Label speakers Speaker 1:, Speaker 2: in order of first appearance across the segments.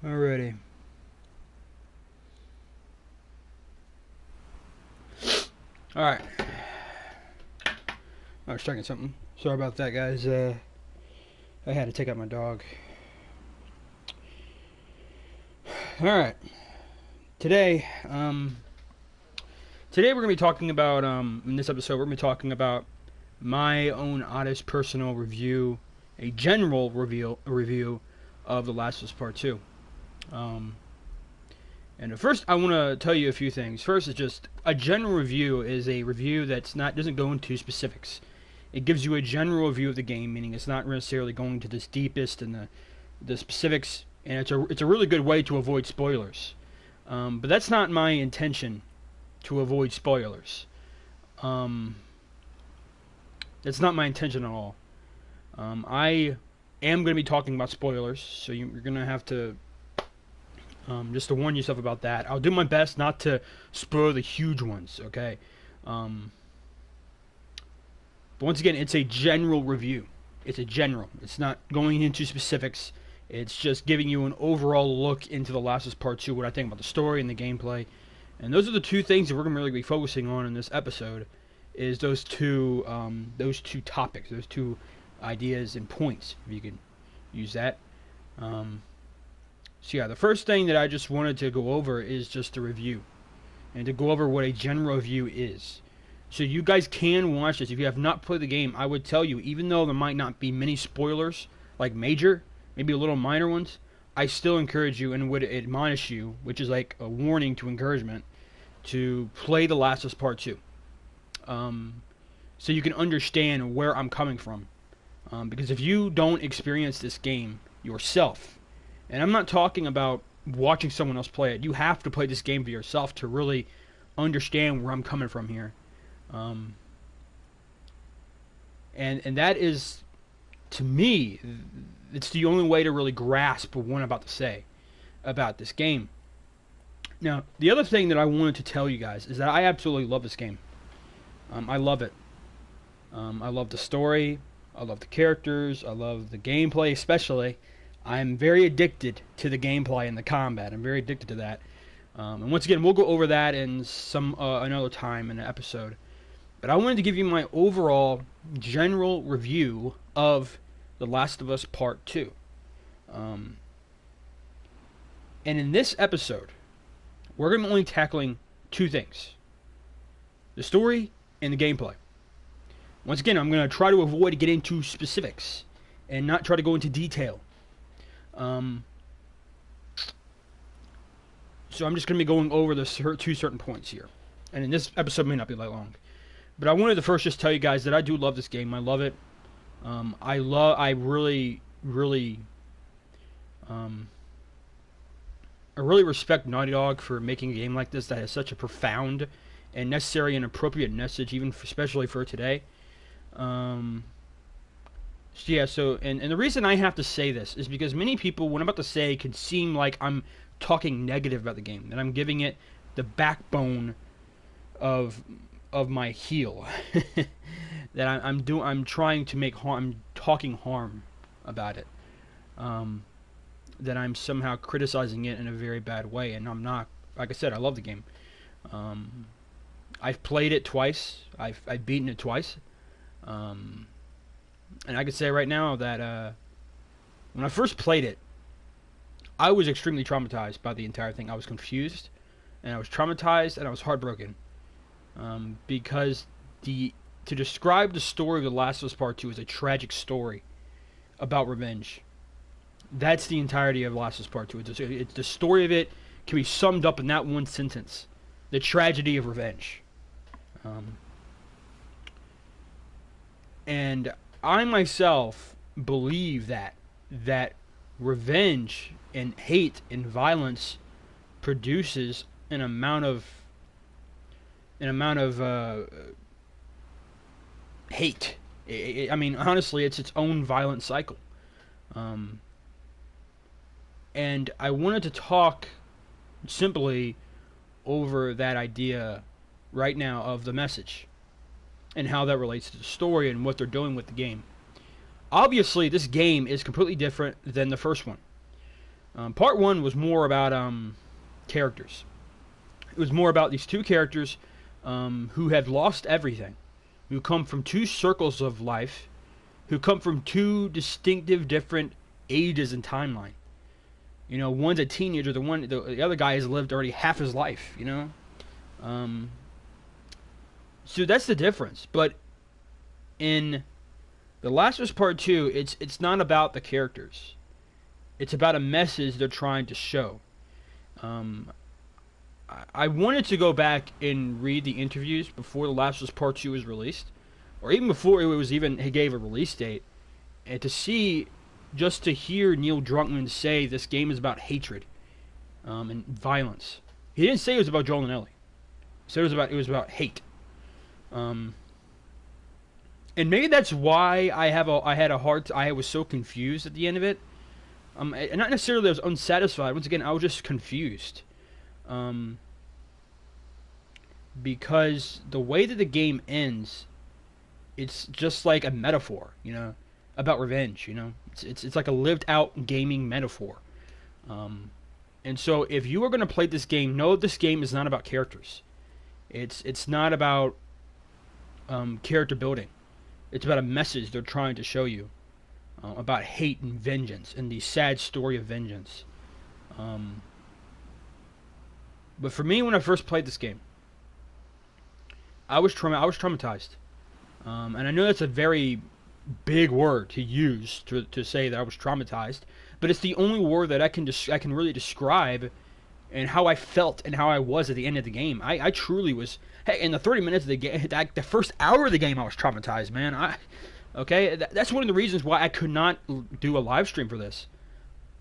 Speaker 1: Alrighty. Alright. I was checking something. Sorry about that, guys. I had to take out my dog. Alright. Today, today we're going to be talking about, in this episode, we're going to be talking about my own honest personal review, a general review of The Last of Us Part 2. And first, I want to tell you a few things. First is just a general review is a review doesn't go into specifics. It gives you a general view of the game, meaning it's not necessarily going to this deepest and the specifics. And it's a really good way to avoid spoilers. But that's not my intention, to avoid spoilers. That's not my intention at all. I am going to be talking about spoilers, so you're going to have to just to warn yourself about that. I'll do my best not to spoil the huge ones, okay? But once again, it's a general review. It's a general. It's not going into specifics. It's just giving you an overall look into The Last of Us Part 2, what I think about the story and the gameplay. And those are the two things that we're going to really be focusing on in this episode, is those two topics, those two ideas and points, if you can use that. So yeah, the first thing that I just wanted to go over is just a review, and to go over what a general review is. So you guys can watch this. If you have not played the game, I would tell you, even though there might not be many spoilers, like major, maybe a little minor ones, I still encourage you and would admonish you, which is like a warning to encouragement, to play The Last of Us Part 2. So you can understand where I'm coming from. Because if you don't experience this game yourself, and I'm not talking about watching someone else play it, you have to play this game for yourself to really understand where I'm coming from here. And that is, to me, it's the only way to really grasp what I'm about to say about this game. Now, the other thing that I wanted to tell you guys is that I absolutely love this game. I love it. I love the story. I love the characters. I love the gameplay, especially. I'm very addicted to the gameplay and the combat. I'm very addicted to that. And once again, we'll go over that in some another time in an episode. But I wanted to give you my overall general review of The Last of Us Part 2. And in this episode, we're going to be only tackling two things: the story and the gameplay. Once again, I'm going to try to avoid getting into specifics and not try to go into detail. So I'm just going to be going over the two certain points here. And in this episode may not be that long. But I wanted to first just tell you guys that I do love this game. I love it. I really respect Naughty Dog for making a game like this that has such a profound and necessary and appropriate message, especially for today. And the reason I have to say this is because many people, what I'm about to say, can seem like I'm talking negative about the game, that I'm giving it the backbone of my heel, that I'm trying to make harm, I'm talking harm about it, that I'm somehow criticizing it in a very bad way, and I'm not. Like I said, I love the game. I've played it twice. I've beaten it twice. And I could say right now that when I first played it, I was extremely traumatized by the entire thing. I was confused, and I was traumatized, and I was heartbroken. Because to describe the story of The Last of Us Part 2 is a tragic story about revenge. That's the entirety of The Last of Us Part 2. It's the story of it can be summed up in that one sentence: the tragedy of revenge. And I myself believe that revenge and hate and violence produces an amount of hate. I mean, honestly, it's its own violent cycle. And I wanted to talk simply over that idea right now of the message and how that relates to the story and what they're doing with the game. Obviously, this game is completely different than the first one. Part 1 was more about characters. It was more about these two characters who have lost everything, who come from two circles of life, who come from two distinctive different ages and timeline. You know, one's a teenager, the other guy has lived already half his life, you know? So that's the difference. But in The Last of Us Part 2, it's not about the characters. It's about a message they're trying to show. I wanted to go back and read the interviews before The Last of Us Part 2 was released, or even before he gave a release date, and just to hear Neil Druckmann say this game is about hatred and violence. He didn't say it was about Joel and Ellie. He said it was about hate. And maybe that's why I was so confused at the end of it. And not necessarily I was unsatisfied. Once again, I was just confused. Because the way that the game ends, it's just like a metaphor, you know, about revenge, you know. It's like a lived out gaming metaphor. And so if you are going to play this game, know this game is not about characters. It's not about character building. It's about a message they're trying to show you about hate and vengeance and the sad story of vengeance. But for me, when I first played this game, I was traumatized. And I know that's a very big word to use to say that I was traumatized, but it's the only word that I can really describe and how I felt and how I was at the end of the game. I truly was. Hey, in the 30 minutes of the game, the first hour of the game, I was traumatized, man. That's one of the reasons why I could not do a live stream for this.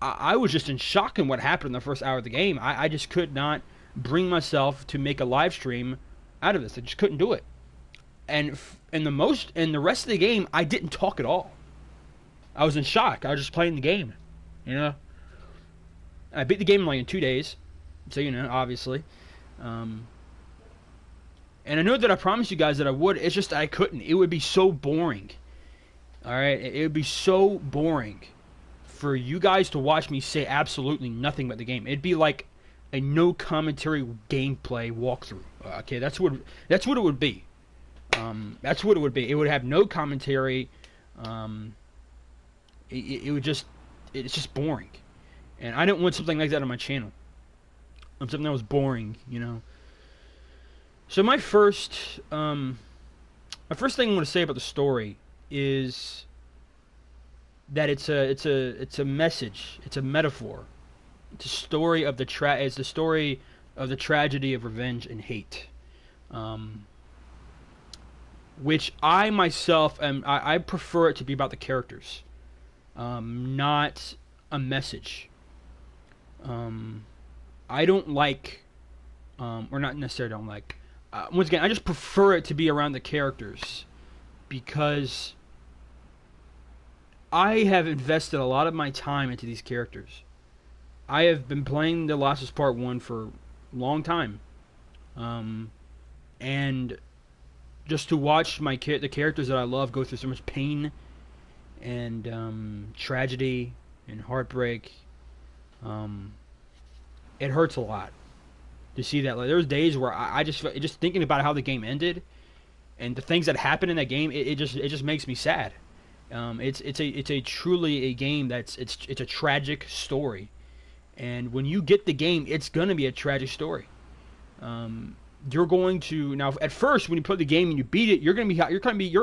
Speaker 1: I was just in shock in what happened in the first hour of the game. I just could not bring myself to make a live stream out of this. I just couldn't do it. And the rest of the game, I didn't talk at all. I was in shock. I was just playing the game, you know. I beat the game in 2 days, so you know, obviously. And I know that I promised you guys that I would. It's just that I couldn't. It would be so boring. All right, it would be so boring for you guys to watch me say absolutely nothing about the game. It'd be like a no commentary gameplay walkthrough. Okay, that's what it would be. That's what it would be. It would have no commentary. It's just boring, and I didn't want something like that on my channel. Something that was boring, you know. So my first thing I want to say about the story is that it's a message. It's a metaphor. It's a story of it's the story of the tragedy of revenge and hate. Which I myself I prefer it to be about the characters, not a message. I don't like, or not necessarily don't like. Once again, I just prefer it to be around the characters because I have invested a lot of my time into these characters. I have been playing The Last of Us Part 1 for a long time. And just to watch the characters that I love go through so much pain and tragedy and heartbreak, it hurts a lot to see that. Like, there was days where I just thinking about how the game ended and the things that happened in that game, it just makes me sad. It's a truly a game it's a tragic story, and when you get the game, it's gonna be a tragic story. You're going to now at first when you play the game and you beat it, your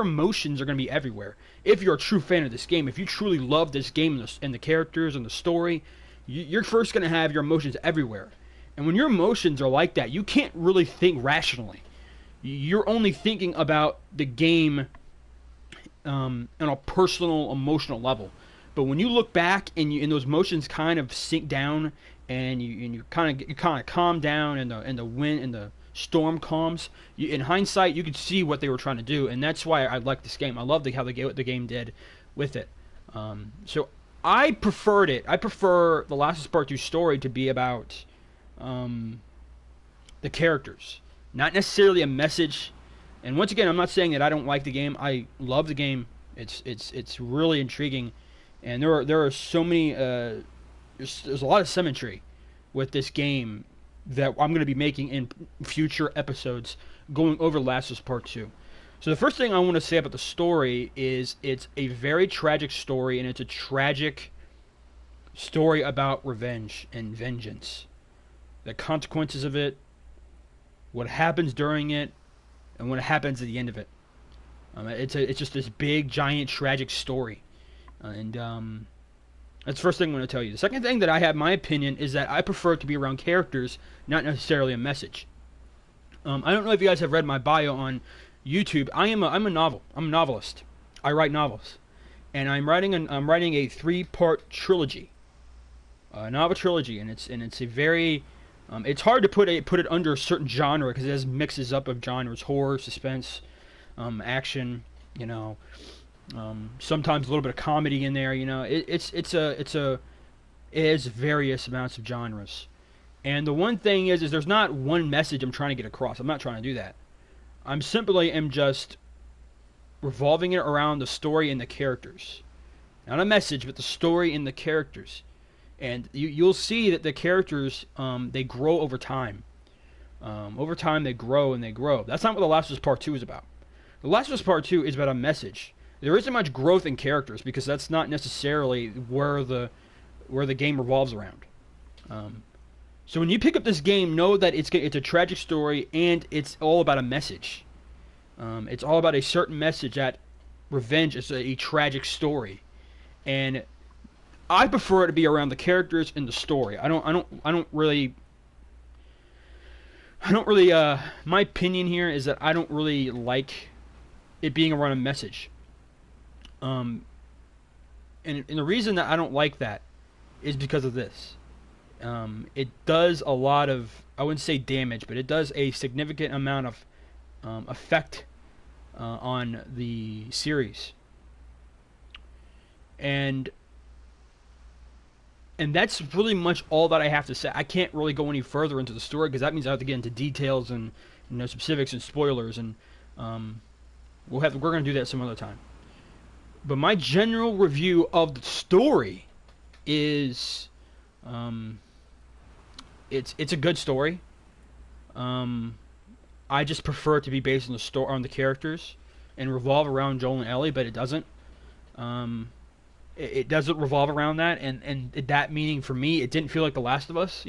Speaker 1: emotions are gonna be everywhere. If you're a true fan of this game, if you truly love this game and the characters and the story, you're first gonna have your emotions everywhere. And when your emotions are like that, you can't really think rationally. You're only thinking about the game on a personal, emotional level. But when you look back and those emotions kind of sink down, and you kind of calm down, and the wind and the storm calms, in hindsight you could see what they were trying to do, and that's why I like this game. I love how the game did with it. So I preferred it. I prefer the Last of Us Part 2 story to be about the characters, not necessarily a message. And once again, I'm not saying that I don't like the game. I love the game. It's really intriguing, and there are so many there's a lot of symmetry with this game that I'm going to be making in future episodes going over Last of Us Part 2. So the first thing I want to say about the story is it's a very tragic story, and it's a tragic story about revenge and vengeance. The consequences of it, what happens during it, and what happens at the end of it. It's just this big, giant, tragic story. And that's the first thing I'm going to tell you. The second thing that I have, my opinion, is that I prefer to be around characters, not necessarily a message. I don't know if you guys have read my bio on YouTube. I'm a novelist. I write novels, and I'm writing a 3-part trilogy, a novel trilogy, and it's a very it's hard to put it under a certain genre because it has mixes up of genres: horror, suspense, action. Sometimes a little bit of comedy in there. It has various amounts of genres. And the one thing is there's not one message I'm trying to get across. I'm not trying to do that. I'm simply am just revolving it around the story and the characters. Not a message, but the story and the characters. And you'll see that the characters, they grow over time. Over time, they grow and they grow. That's not what The Last of Us Part 2 is about. The Last of Us Part 2 is about a message. There isn't much growth in characters because that's not necessarily where the game revolves around. So when you pick up this game, know that it's a tragic story and it's all about a message. It's all about a certain message that revenge is a tragic story, and I prefer it to be around the characters and the story. I don't really. My opinion here is that I don't really like it being around a message. And the reason that I don't like that is because of this. It does a lot of, I wouldn't say damage, but it does a significant amount of effect on the series. And that's really much all that I have to say. I can't really go any further into the story because that means I have to get into details and specifics and spoilers, and we're going to do that some other time. But my general review of the story is it's a good story. I just prefer it to be based on the characters and revolve around Joel and Ellie, but it doesn't. It doesn't revolve around that, and that meaning for me, it didn't feel like The Last of Us.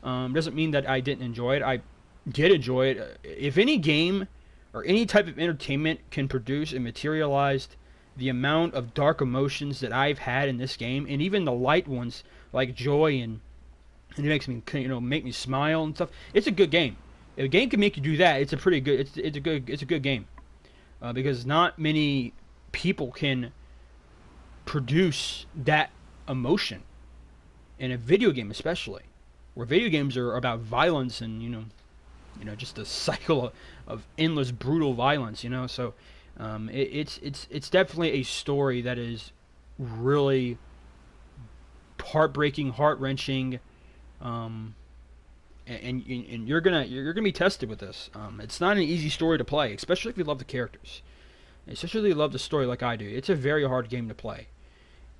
Speaker 1: Doesn't mean that I didn't enjoy it. I did enjoy it. If any game or any type of entertainment can produce and materialize the amount of dark emotions that I've had in this game, and even the light ones like joy and it makes me make me smile and stuff, it's a good game. If a game can make you do that, it's a pretty good. It's a good game because not many people can produce that emotion in a video game, especially where video games are about violence and just a cycle of endless brutal violence. So it's definitely a story that is really heartbreaking, heart-wrenching, and you're gonna be tested with this. It's not an easy story to play, especially if you love the characters, especially if you love the story like I do. It's a very hard game to play,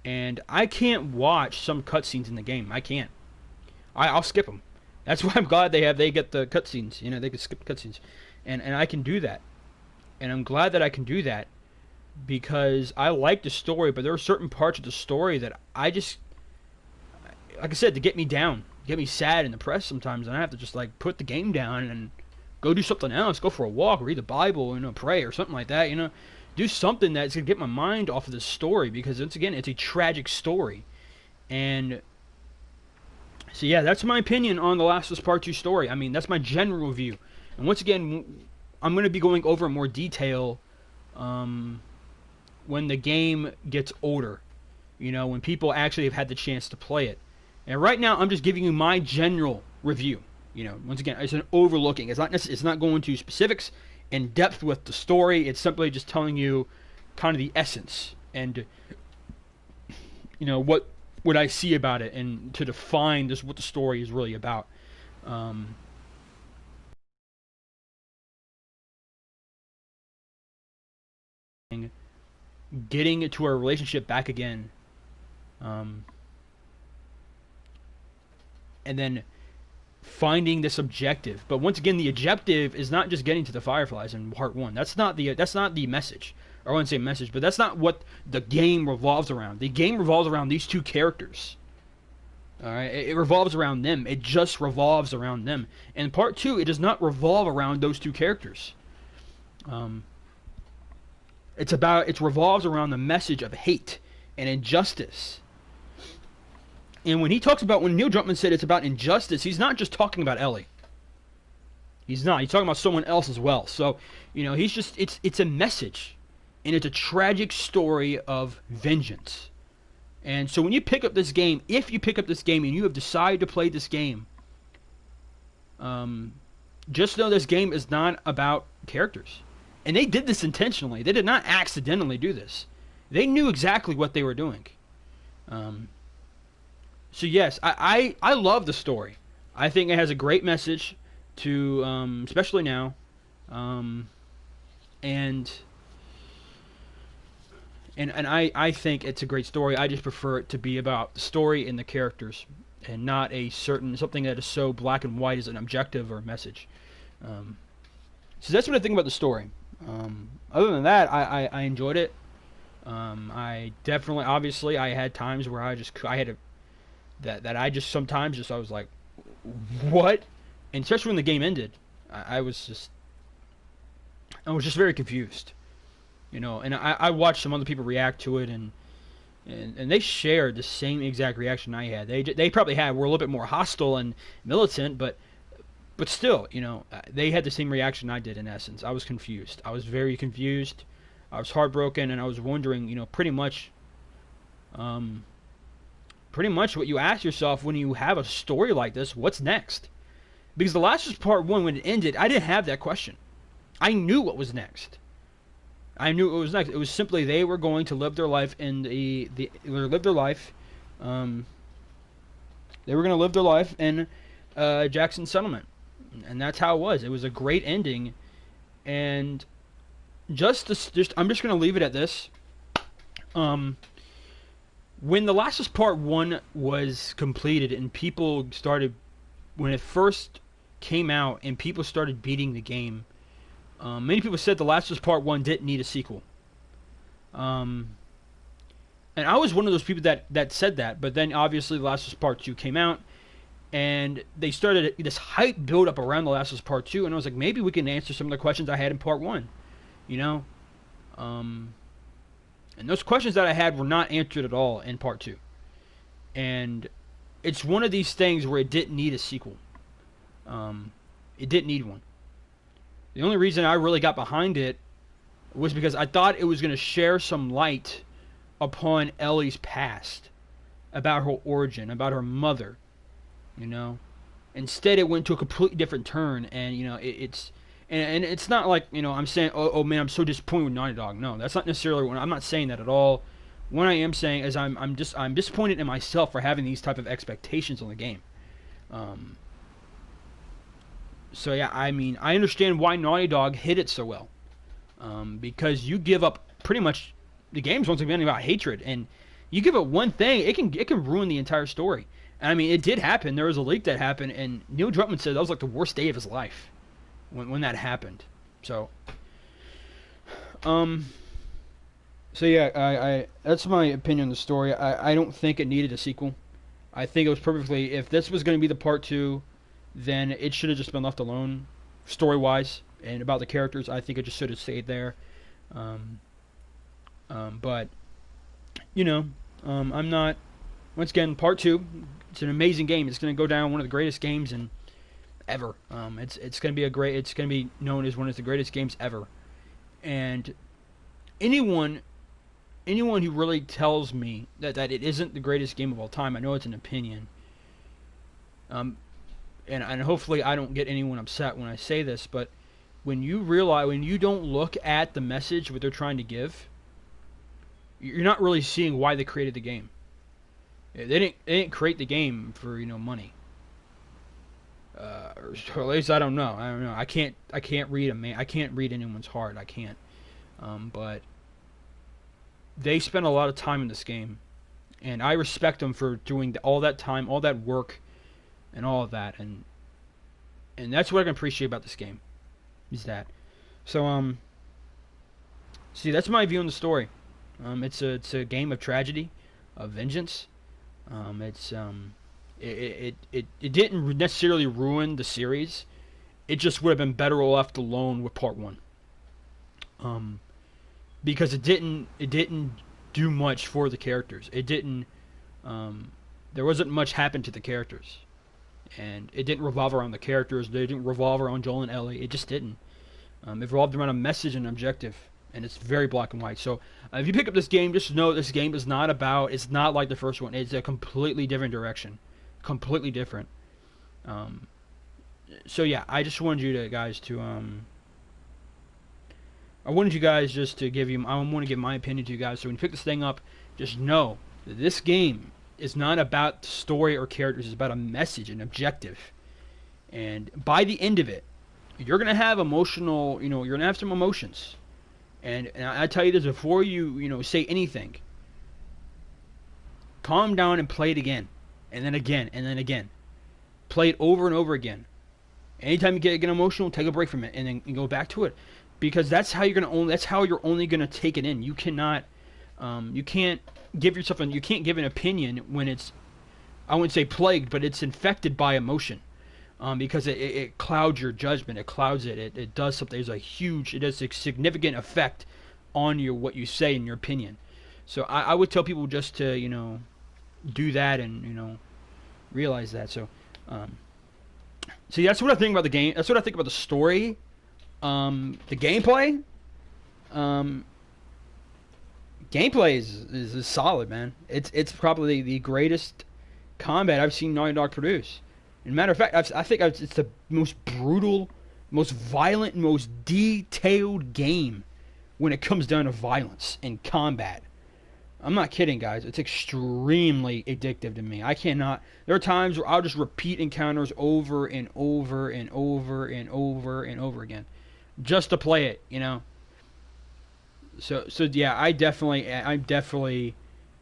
Speaker 1: and I can't watch some cutscenes in the game. I can't. I'll skip them. That's why I'm glad they get the cutscenes. They can skip cutscenes, and I can do that. And I'm glad that I can do that because I like the story, but there are certain parts of the story that I just, like I said, to get me down, get me sad and depressed sometimes, and I have to just put the game down and go do something else, go for a walk, read the Bible, pray or something like that, do something that's gonna get my mind off of this story because once again, it's a tragic story, and so yeah, that's my opinion on The Last of Us Part 2 story. I mean, that's my general view, and once again, I'm going to be going over in more detail when the game gets older, when people actually have had the chance to play it. And right now, I'm just giving you my general review. Once again, it's an overlooking. It's not going to specifics in depth with the story. It's simply just telling you kind of the essence and what I see about it and to define just what the story is really about. Getting to our relationship back again, and then finding this objective. But once again, the objective is not just getting to the Fireflies in part 1. That's not the message. Or I wouldn't say message, but that's not what the game revolves around. The game revolves around these two characters. All right, it revolves around them. It just revolves around them. In part 2, it does not revolve around those two characters. It revolves around the message of hate and injustice. And when Neil Druckmann said it's about injustice, he's not just talking about Ellie. He's not. He's talking about someone else as well. So, it's a message, and it's a tragic story of vengeance. And so when you pick up this game, if you pick up this game and you have decided to play this game, just know this game is not about characters. And they did this intentionally. They did not accidentally do this. They knew exactly what they were doing. So yes, I love the story. I think it has a great message to, especially now, and I think it's a great story. I just prefer it to be about the story and the characters, and not something that is so black and white as an objective or a message. So that's what I think about the story. Other than that, I enjoyed it. I definitely, obviously, I had times where I was like, what? And especially when the game ended, I was just very confused. And I watched some other people react to it, and they shared the same exact reaction I had. They probably were a little bit more hostile and militant, but still, they had the same reaction I did in essence. I was confused. I was very confused. I was heartbroken, and I was wondering, pretty much what you ask yourself when you have a story like this, what's next? Because The Last of Us Part 1, when it ended, I didn't have that question. I knew what was next. I knew what was next. It was simply they were going to live their life in they were going to live their life in Jackson Settlement. And that's how it was. It was a great ending. And I'm just going to leave it at this. When The Last of Us Part 1 was completed and when it first came out and people started beating the game, many people said The Last of Us Part 1 didn't need a sequel. And I was one of those people that said that, but then obviously The Last of Us Part 2 came out, and they started this hype build up around The Last of Us Part 2, and I was like, maybe we can answer some of the questions I had in Part 1. And those questions that I had were not answered at all in Part 2. And it's one of these things where it didn't need a sequel. It didn't need one. The only reason I really got behind it was because I thought it was going to share some light upon Ellie's past, about her origin, about her mother, Instead, it went to a completely different turn, and, it's not like, I'm saying, oh man, I'm so disappointed with Naughty Dog. No, that's not necessarily what I'm not saying that at all. What I am saying is I'm disappointed in myself for having these type of expectations on the game. So yeah, I understand why Naughty Dog hit it so well, because you give up pretty much the game's once again about hatred, and you give up one thing, it can ruin the entire story. And it did happen. There was a leak that happened, and Neil Druckmann said that was like the worst day of his life when that happened. So yeah, I that's my opinion on the story. I don't think it needed a sequel. I think it was perfectly, if this was going to be the part 2, then it should have just been left alone, story-wise, and about the characters. I think it just should have stayed there. But, I'm not... Once again, part 2, it's an amazing game. It's going to go down one of the greatest games ever. It's going to be known as one of the greatest games ever. And anyone who really tells me that it isn't the greatest game of all time, I know it's an opinion. And hopefully I don't get anyone upset when I say this, but when you don't look at the message, what they're trying to give, you're not really seeing why they created the game. They didn't create the game for money. Or at least I don't know. I can't read I can't read anyone's heart. I can't. But they spent a lot of time in this game, and I respect them for doing all that time, all that work, and all of that, and that's what I can appreciate about this game, is that. So see, that's my view on the story. It's a game of tragedy, of vengeance. It didn't necessarily ruin the series. It just would have been better left alone with part one. Because it didn't do much for the characters. It didn't. There wasn't much happen to the characters, and it didn't revolve around the characters. They didn't revolve around Joel and Ellie. It just didn't. It revolved around a message and an objective, and it's very black and white. So if you pick up this game, just know this game is not about. It's not like the first one. It's a completely different direction, completely different. So yeah, I just wanted you guys to I wanted you guys just to give you. I want to give my opinion to you guys. So when you pick this thing up, just know that this game is not about story or characters. It's about a message, an objective, and by the end of it, you're gonna have emotional. You're gonna have some emotions. And I tell you this before you say anything. Calm down and play it again, and then again, and then again. Play it over and over again. Anytime you get emotional, take a break from it, and then go back to it, because that's how you're only gonna take it in. You cannot, you can't give yourself you can't give an opinion when it's, I wouldn't say plagued, but it's infected by emotion. Because it clouds your judgment, it clouds it. It does something. It has a significant effect on what you say in your opinion. So I would tell people just to do that and realize that. So see, that's what I think about the game. That's what I think about the story. The gameplay. Gameplay is solid, man. It's probably the greatest combat I've seen Naughty Dog produce. As a matter of fact, I think it's the most brutal, most violent, most detailed game when it comes down to violence and combat. I'm not kidding, guys. It's extremely addictive to me. I cannot. There are times where I'll just repeat encounters over and over and over and over and over again, just to play it. So yeah, I definitely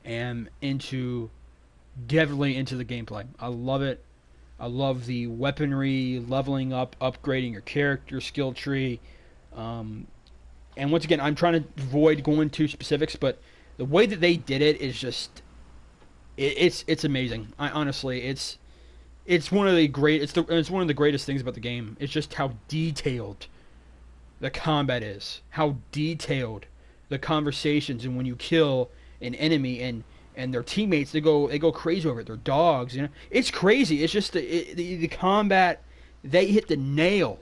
Speaker 1: am into the gameplay. I love it. I love the weaponry, leveling up, upgrading your character skill tree. And once again, I'm trying to avoid going to specifics, but the way that they did it is just, it's amazing. Honestly, it's one of the it's one of the greatest things about the game. It's just how detailed the combat is, how detailed the conversations, and when you kill an enemy and their teammates, they go crazy over it. Their dogs, it's crazy. It's just the combat. They hit the nail.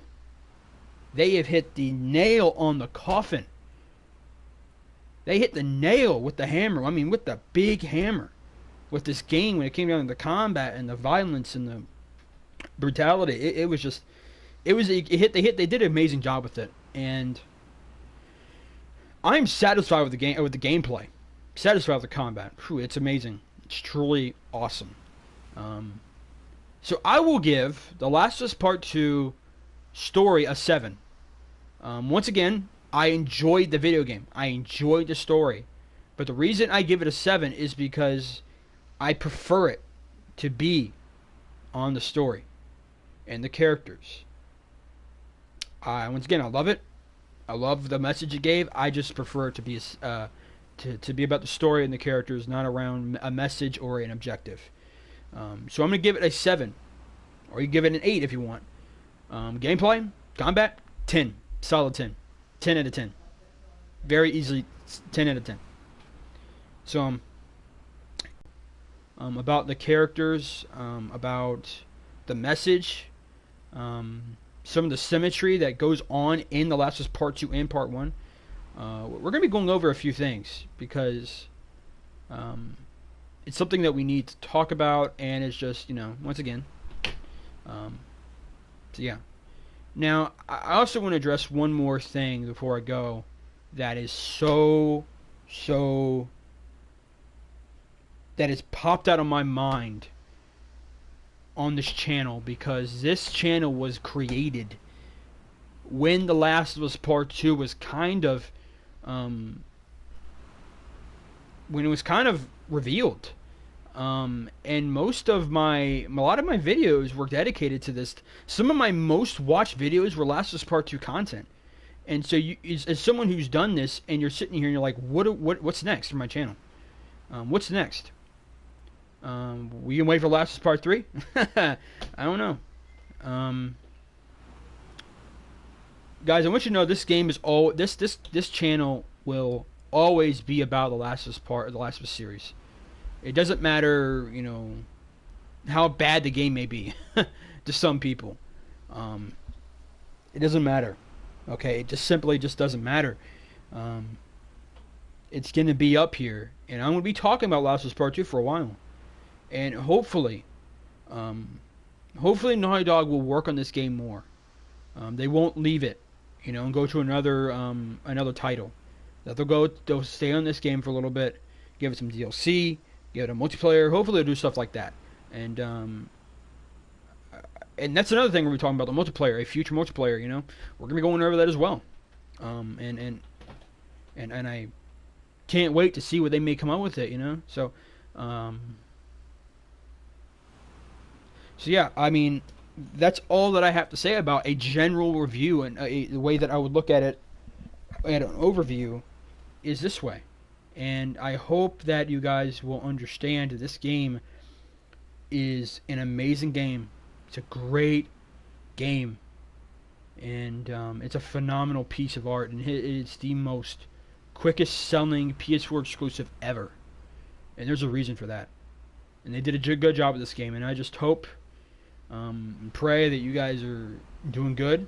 Speaker 1: They have hit the nail on the coffin. They hit the nail with the hammer. I mean, with the big hammer. With this game, when it came down to the combat and the violence and the brutality, they did an amazing job with it, and I'm satisfied with the gameplay. Satisfied with the combat. Whew, it's amazing. It's truly awesome. So I will give The Last of Us Part 2 story a 7. Once again, I enjoyed the video game. I enjoyed the story. But the reason I give it a 7 is because I prefer it to be on the story and the characters. Once again, I love it. I love the message it gave. I just prefer it to be to be about the story and the characters, not around a message or an objective. So I'm going to give it a 7. Or you give it an 8 if you want. Gameplay, combat, 10. Solid 10. 10 out of 10. Very easily 10 out of 10. So about the characters, about the message, some of the symmetry that goes on in The Last of Us Part 2 and Part 1. We're going to be going over a few things because it's something that we need to talk about, and it's just, once again. So yeah. Now, I also want to address one more thing before I go that is that has popped out of my mind on this channel, because this channel was created when The Last of Us Part 2 was kind of when it was kind of revealed. And a lot of my videos were dedicated to this. Some of my most watched videos were Last of Us Part 2 content. And so, as someone who's done this, and you're sitting here and you're like, what's next for my channel? What's next? We can wait for Last of Us Part 3? I don't know. Guys, I want you to know this game is this channel will always be about the Last of Us the Last of Us series. It doesn't matter, how bad the game may be to some people. It doesn't matter. Okay, it just simply doesn't matter. It's going to be up here, and I'm going to be talking about Last of Us Part 2 for a while. And hopefully Naughty Dog will work on this game more. They won't leave it, and go to another title. That they'll stay on this game for a little bit, give it some DLC, give it a multiplayer. Hopefully they'll do stuff like that. And that's another thing we're talking about, the multiplayer, a future multiplayer. We're gonna be going over that as well. And I can't wait to see what they may come up with it. So yeah, I mean, that's all that I have to say about a general review, and the way that I would look at it at an overview is this way. And I hope that you guys will understand that this game is an amazing game. It's a great game, and it's a phenomenal piece of art, and it's the most quickest selling PS4 exclusive ever, and there's a reason for that. And they did a good job with this game, and I just hope and pray that you guys are doing good,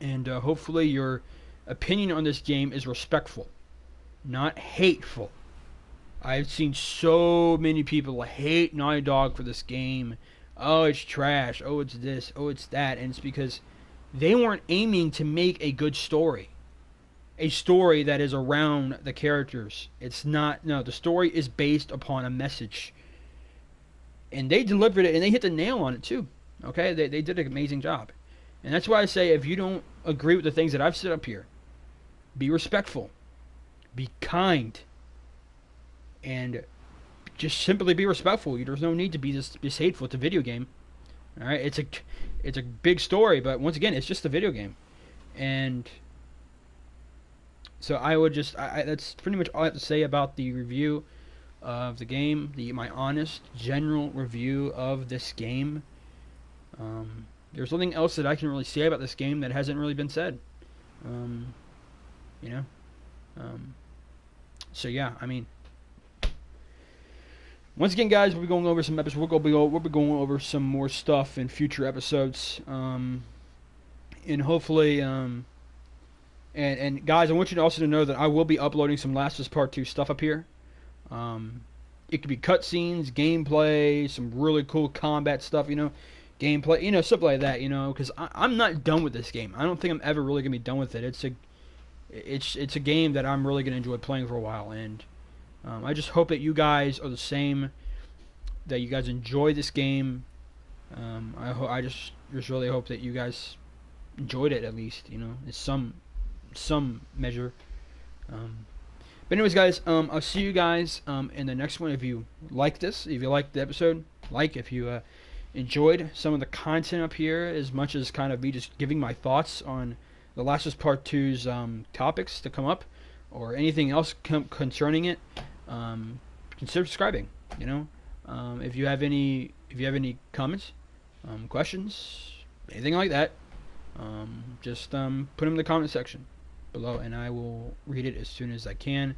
Speaker 1: and hopefully your opinion on this game is respectful, not hateful. I've seen so many people hate Naughty Dog for this game. Oh, it's trash. Oh, it's this. Oh, it's that. And it's because they weren't aiming to make a good story. A story that is around the characters. It's not. No, the story is based upon a message. And they delivered it, and they hit the nail on it too. Okay? They did an amazing job. And that's why I say, if you don't agree with the things that I've said up here, be respectful. Be kind. And just simply be respectful. There's no need to be this hateful. It's a video game. All right, it's a big story, but once again, it's just a video game. And so I would that's pretty much all I have to say about the review of the game. My honest general review of this game. There's nothing else that I can really say about this game that hasn't really been said. So yeah, I mean, once again, guys, we'll be going over some episodes. We'll be going over some more stuff in future episodes, and hopefully, and guys, I want you to also know that I will be uploading some Last of Us Part 2 stuff up here. It could be cutscenes, gameplay, some really cool combat stuff, gameplay, stuff like that, because I'm not done with this game. I don't think I'm ever really gonna be done with it. It's a game that I'm really gonna enjoy playing for a while, and I just hope that you guys are the same, that you guys enjoy this game. I just really hope that you guys enjoyed it, at least, in some measure. But anyways, guys, I'll see you guys in the next one. If you like this, if you liked the episode, if you enjoyed some of the content up here as much as kind of me just giving my thoughts on The Last of Us Part 2's topics to come up, or anything else concerning it, consider subscribing. If you have any comments, questions, anything like that, just put them in the comment section below, and I will read it as soon as I can.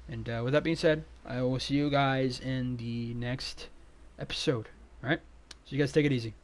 Speaker 1: And with that being said, I will see you guys in the next episode. All right, so you guys take it easy.